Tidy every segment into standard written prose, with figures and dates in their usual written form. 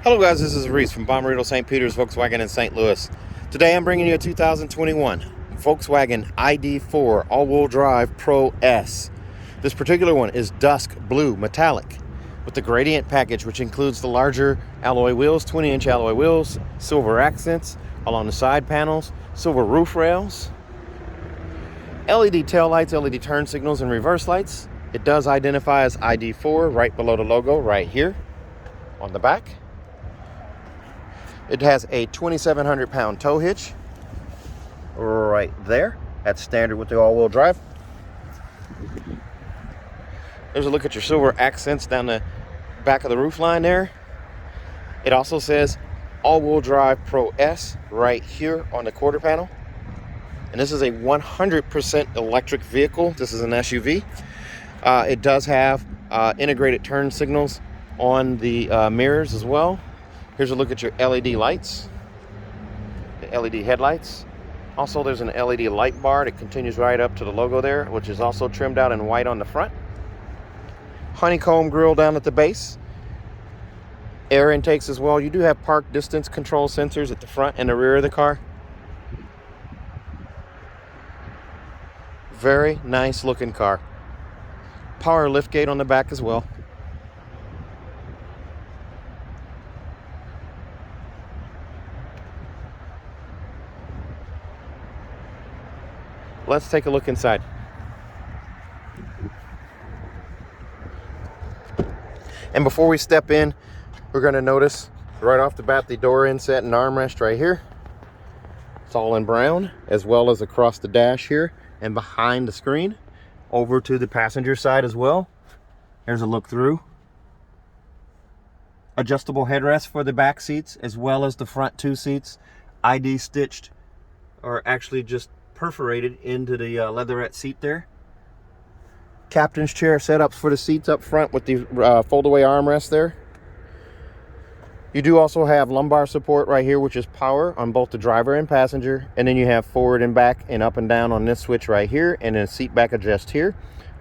Hello guys, this is Reese from Bommarito St. Peter's Volkswagen in St. Louis. Today I'm bringing you a 2021 Volkswagen ID.4 all-wheel drive Pro S. This particular one is Dusk Blue Metallic with the Gradient package, which includes the larger alloy wheels, 20-inch alloy wheels, silver accents along the side panels, silver roof rails, LED tail lights, LED turn signals, and reverse lights. It does identify as ID.4 right below the logo right here on the back. It has a 2,700 pound tow hitch right there. That's standard with the all-wheel drive. There's a look at your silver accents down the back of the roof line there. It also says all-wheel drive Pro S right here on the quarter panel. And this is a 100% electric vehicle. This is an SUV. It does have integrated turn signals on the mirrors as well. Here's a look at your LED lights, the LED headlights. Also, there's an LED light bar that continues right up to the logo there, which is also trimmed out in white on the front. Honeycomb grille down at the base. Air intakes as well. You do have park distance control sensors at the front and the rear of the car. Very nice looking car. Power liftgate on the back as well. Let's take a look inside. And before we step in, we're going to notice right off the bat the door inset and armrest right here. It's all in brown, as well as across the dash here and behind the screen. Over to the passenger side as well. There's a look through. Adjustable headrest for the back seats as well as the front two seats. ID stitched, or actually just perforated into the leatherette seat there. Captain's chair setups for the seats up front with the fold-away armrest there. You do also have lumbar support right here, which is power on both the driver and passenger. And then you have forward and back and up and down on this switch right here, and then seat back adjust here.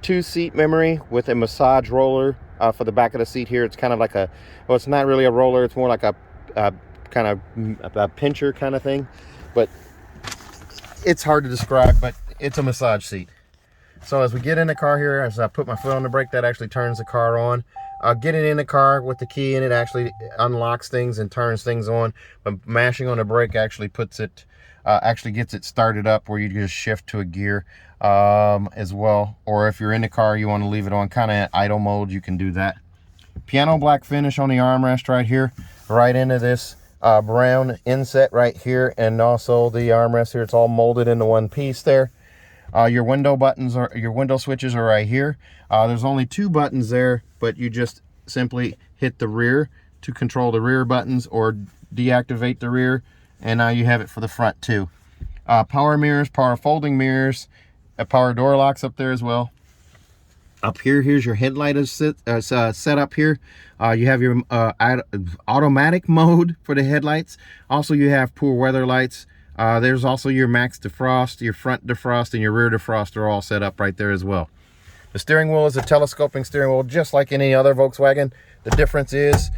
2-seat memory with a massage roller for the back of the seat here. It's kind of like a, well, it's not really a roller. It's more like a kind of a pincher kind of thing. But it's hard to describe, but it's a massage seat. So as we get in the car here, as I put my foot on the brake, that actually turns the car on. Getting in the car with the key in it actually unlocks things and turns things on, but mashing on the brake actually puts it, actually gets it started up, where you just shift to a gear as well. Or if you're in the car, you want to leave it on kind of idle mode, you can do that. Piano black finish on the armrest right here, right into this brown inset right here, and also the armrest here. It's all molded into one piece there. Your window buttons, or your window switches, are right here. There's only 2 buttons there, but you just simply hit the rear to control the rear buttons or deactivate the rear, and now you have it for the front too. Power mirrors, power folding mirrors, power door locks up there as well. Up here, here's your headlight set up here. You have your automatic mode for the headlights. Also, you have poor weather lights. There's also your max defrost, your front defrost, and your rear defrost are all set up right there as well. The steering wheel is a telescoping steering wheel, just like any other Volkswagen. The difference is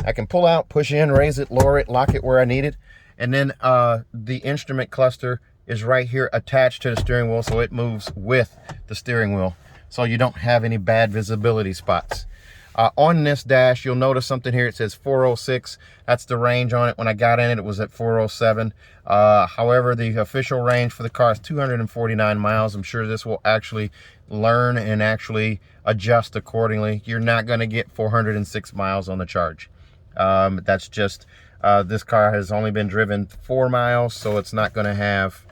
I can pull out, push in, raise it, lower it, lock it where I need it. And then the instrument cluster is right here attached to the steering wheel, so it moves with the steering wheel, so you don't have any bad visibility spots. On this dash, you'll notice something here. It says 406. That's the range on it. When I got in it, it was at 407. However, the official range for the car is 249 miles. I'm sure this will actually learn and actually adjust accordingly. You're not going to get 406 miles on the charge. That's just, this car has only been driven 4 miles, so it's not going to have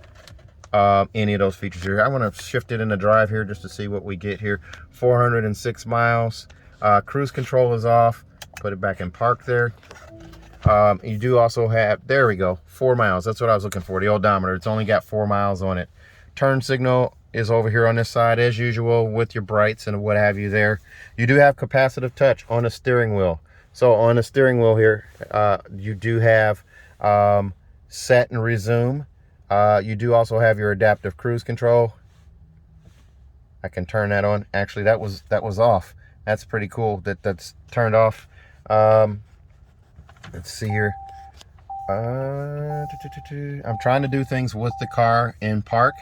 any of those features here. I want to shift it into drive here just to see what we get here. 406 miles. Cruise control is off. Put it back in park there. You do also have, there we go, 4 miles. That's what I was looking for, the odometer. It's only got 4 miles on it. Turn signal is over here on this side as usual with your brights and what have you there. You do have capacitive touch on the steering wheel. So on the steering wheel here, you do have set and resume. You do also have your adaptive cruise control. I can turn that on. Actually, that was off. That's pretty cool that that's turned off. let's see here. I'm trying to do things with the car in park,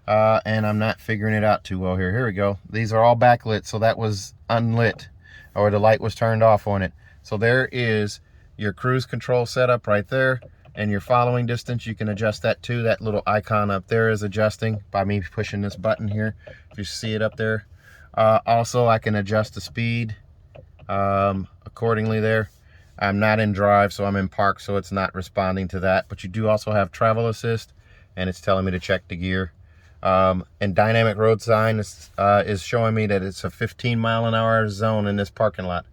and I'm not figuring it out too well here. Here we go. These are all backlit, so that was unlit, or the light was turned off on it. So there is your cruise control setup right there, and your following distance, you can adjust that too. That little icon up there is adjusting by me pushing this button here, if you see it up there. Also, I can adjust the speed accordingly there. I'm not in drive, so I'm in park, so it's not responding to that. But you do also have travel assist, and it's telling me to check the gear. And dynamic road sign is showing me that it's a 15-mile-an-hour zone in this parking lot.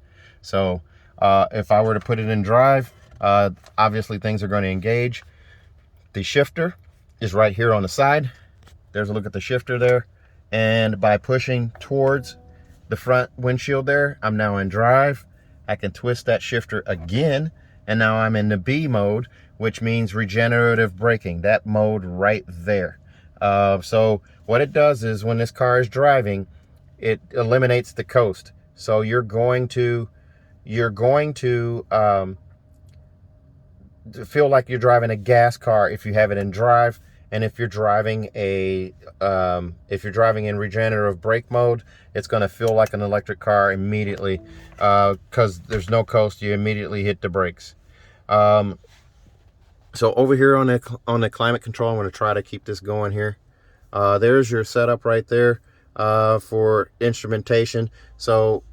So if I were to put it in drive, obviously things are going to engage. The shifter is right here on the side. There's a look at the shifter there. And by pushing towards the front windshield there, I'm now in drive. I can twist that shifter again, and now I'm in the B mode, which means regenerative braking, that mode right there. So what it does is when this car is driving, it eliminates the coast. So you're going to feel like you're driving a gas car if you have it in drive. And if you're driving in regenerative brake mode, it's going to feel like an electric car immediately, because there's no coast. You immediately hit the brakes. So over here on the climate control, I'm going to try to keep this going here. There's your setup right there for instrumentation. So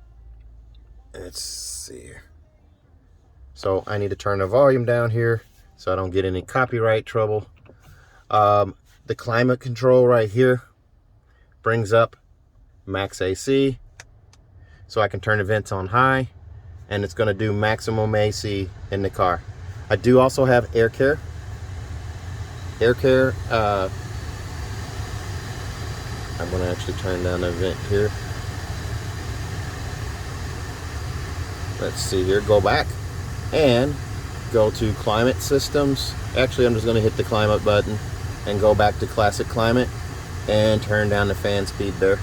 let's see here. So I need to turn the volume down here so I don't get any copyright trouble. The climate control right here brings up max AC, so I can turn the vents on high, and it's going to do maximum AC in the car. I do also have air care. I'm going to actually turn down the vent here. Let's see here, go back and go to climate systems. Actually, I'm just going to hit the climate button and go back to classic climate and turn down the fan speed there,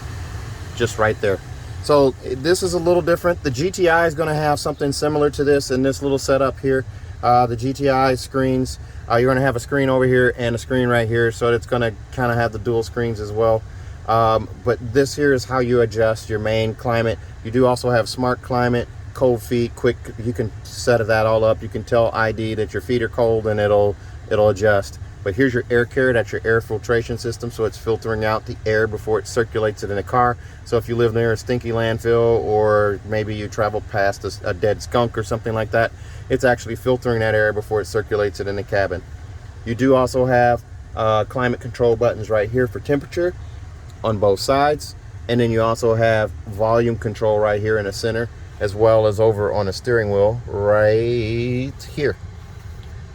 just right there. So this is a little different. The GTI is going to have something similar to this in this little setup here. The GTI screens, you're going to have a screen over here and a screen right here, so it's going to kind of have the dual screens as well. But this here is how you adjust your main climate. You do also have smart climate, cold feet, quick. You can set that all up. You can tell ID that your feet are cold, and it'll adjust. But here's your air care. That's your air filtration system, so it's filtering out the air before it circulates it in the car. So if you live near a stinky landfill, or maybe you travel past a dead skunk or something like that, it's actually filtering that air before it circulates it in the cabin. You do also have climate control buttons right here for temperature on both sides, and then you also have volume control right here in the center, as well as over on the steering wheel right here.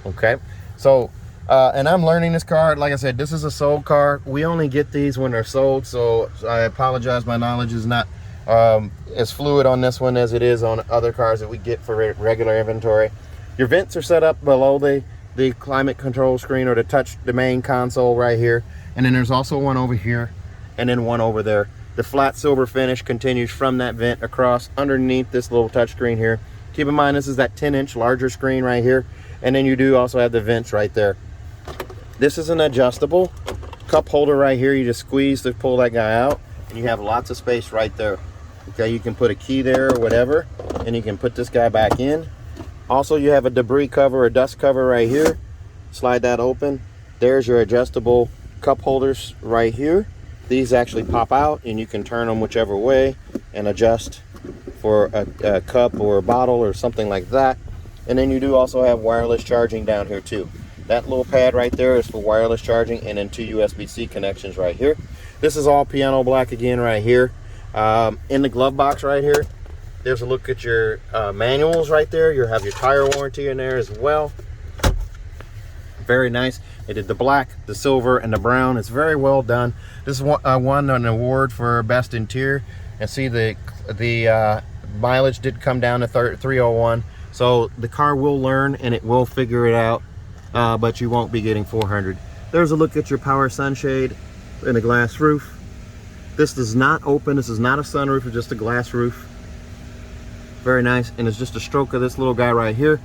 Okay, so and I'm learning this car. Like I said, this is a sold car. We only get these when they're sold, so I apologize. My knowledge is not as fluid on this one as it is on other cars that we get for regular inventory. Your vents are set up below the climate control screen, or the main console right here. And then there's also one over here, and then one over there. The flat silver finish continues from that vent across underneath this little touch screen here. Keep in mind, this is that 10-inch larger screen right here. And then you do also have the vents right there. This is an adjustable cup holder right here. You just squeeze to pull that guy out, and you have lots of space right there. Okay, you can put a key there or whatever, and you can put this guy back in. Also, you have a debris cover or dust cover right here. Slide that open. There's your adjustable cup holders right here. These actually pop out, and you can turn them whichever way and adjust for a cup or a bottle or something like that. And then you do also have wireless charging down here too. That little pad right there is for wireless charging, and then 2 USB-C connections right here. This is all piano black again right here. In the glove box right here, there's a look at your manuals right there. You have your tire warranty in there as well. Very nice. They did the black, the silver, and the brown. It's very well done. This won an award for best interior. And see, the mileage did come down to 301. So the car will learn, and it will figure it out. But you won't be getting 400. There's a look at your power sunshade and a glass roof. This does not open. This is not a sunroof. It's just a glass roof. Very nice. And it's just a stroke of this little guy right here.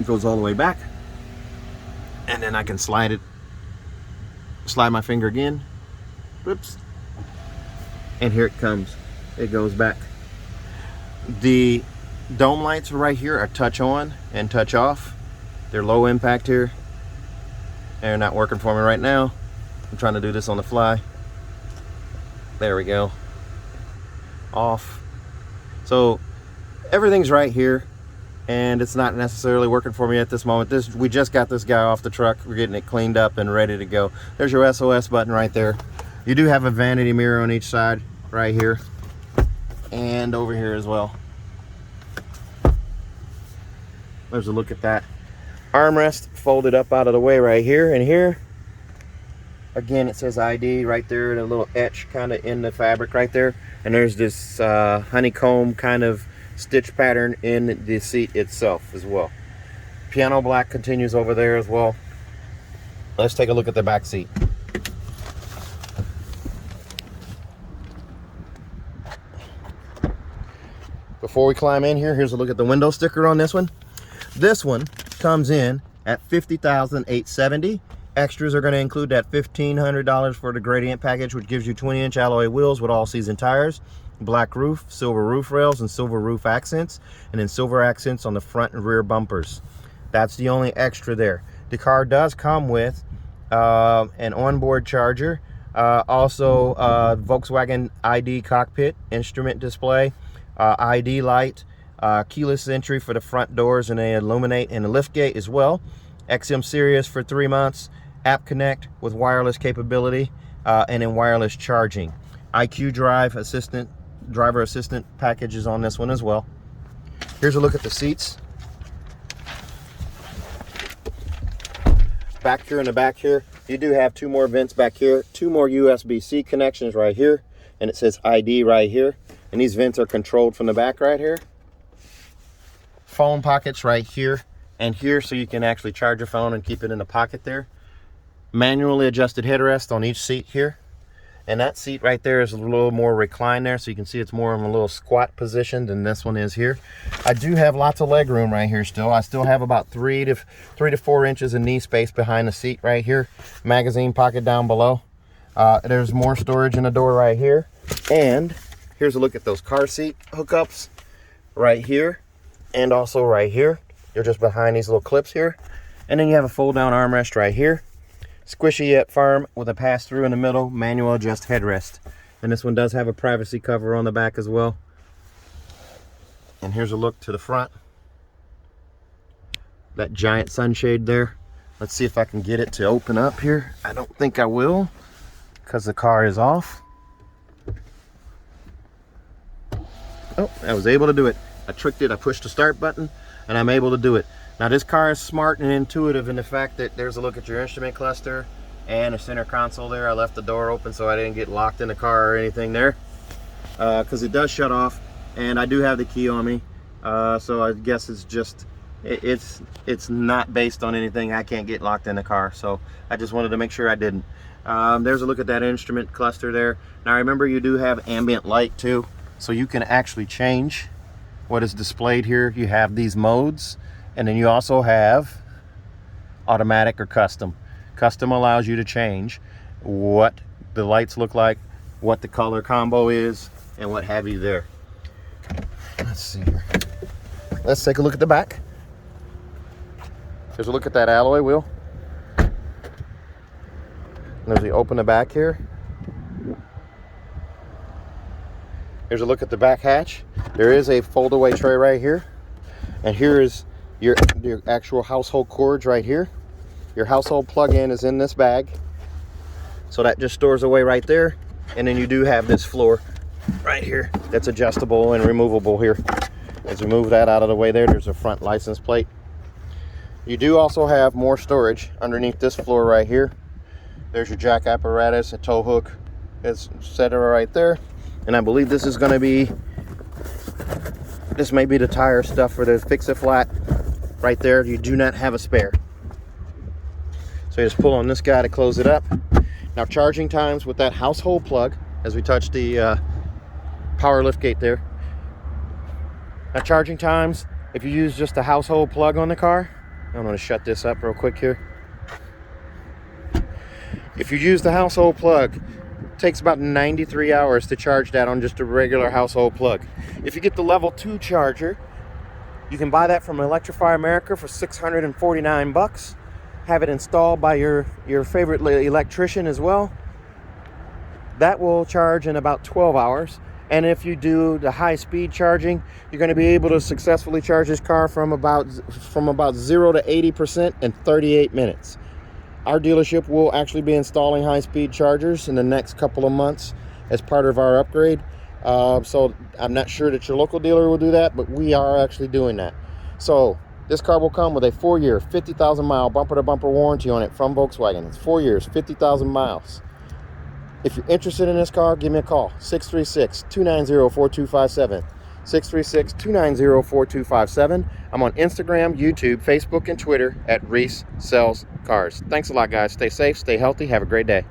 It goes all the way back, and then I can slide my finger again. Whoops. And here it comes. It goes back. The dome lights right here are touch on and touch off. They're low impact here. They're not working for me right now. I'm trying to do this on the fly. There we go. Off. So everything's right here, and it's not necessarily working for me at this moment. We just got this guy off the truck. We're getting it cleaned up and ready to go. There's your SOS button right there. You do have a vanity mirror on each side right here and over here as well. There's a look at that. Armrest folded up out of the way right here, and here again it says ID right there, and a little etch kind of in the fabric right there, and there's this honeycomb kind of stitch pattern in the seat itself as well. Piano black continues over there as well. Let's take a look at the back seat. Before we climb in here, here's a look at the window sticker on this one. This one comes in at $50,870. Extras are going to include that $1,500 for the gradient package, which gives you 20-inch alloy wheels with all-season tires, black roof, silver roof rails, and silver roof accents, and then silver accents on the front and rear bumpers. That's the only extra there. The car does come with an onboard charger, also Volkswagen ID cockpit, instrument display, ID light, keyless entry for the front doors, and they illuminate, and a lift gate as well. XM Sirius for 3 months, App Connect with wireless capability, and then wireless charging. IQ driver assistant packages on this one as well. Here's a look at the seats. Back here in the back here, you do have 2 more vents back here, 2 more USB-C connections right here, and it says ID right here. And these vents are controlled from the back right here. Phone pockets right here and here, so you can actually charge your phone and keep it in the pocket there. Manually adjusted headrest on each seat here. And that seat right there is a little more reclined there, so you can see it's more in a little squat position than this one is here. I do have lots of leg room right here still. I still have about 3 to 4 inches of knee space behind the seat right here. Magazine pocket down below. There's more storage in the door right here. And here's a look at those car seat hookups right here and also right here. They're just behind these little clips here. And then you have a fold down armrest right here. Squishy yet firm with a pass through in the middle, manual adjust headrest. And this one does have a privacy cover on the back as well. And here's a look to the front. That giant sunshade there. Let's see if I can get it to open up here. I don't think I will because the car is off. Oh, I was able to do it. I tricked it. I pushed the start button and I'm able to do it. Now this car is smart and intuitive in the fact that there's a look at your instrument cluster and a center console there. I left the door open so I didn't get locked in the car or anything there, because it does shut off, and I do have the key on me, so I guess it's just it's not based on anything. I can't get locked in the car, so I just wanted to make sure I didn't. There's a look at that instrument cluster there. Now remember, you do have ambient light too, so you can actually change what is displayed here. You have these modes, and then you also have automatic or custom. Custom allows you to change what the lights look like, what the color combo is, and what have you there. Let's see here. Let's take a look at the back. Here's a look at that alloy wheel. And as we open the back here, here's a look at the back hatch. There is a fold-away tray right here, and here is your actual household cords right here. Your household plug-in is in this bag, so that just stores away right there. And then you do have this floor right here that's adjustable and removable here. As we move that out of the way there's a front license plate. You do also have more storage underneath this floor right here. There's your jack apparatus, a tow hook, etc. right there. And I believe this is going to be, this may be the tire stuff for the fix-it-flat right there. You do not have a spare. So you just pull on this guy to close it up. Now charging times with that household plug, as we touch the power lift gate there. Now charging times, if you use just a household plug on the car, I'm going to shut this up real quick here. If you use the household plug, it takes about 93 hours to charge that on just a regular household plug. If you get the level 2 charger, you can buy that from Electrify America for $649. Have it installed by your favorite electrician as well. That will charge in about 12 hours. And if you do the high speed charging, you're going to be able to successfully charge this car from about 0 to 80% in 38 minutes. Our dealership will actually be installing high speed chargers in the next couple of months as part of our upgrade. So I'm not sure that your local dealer will do that, but we are actually doing that. So this car will come with a 4-year, 50,000 mile bumper to bumper warranty on it from Volkswagen. It's 4 years, 50,000 miles. If you're interested in this car, give me a call, 636-290-4257. 636-290-4257. I'm on Instagram, YouTube, Facebook, and Twitter at Reese Sells Cars. Thanks a lot, guys. Stay safe, stay healthy. Have a great day.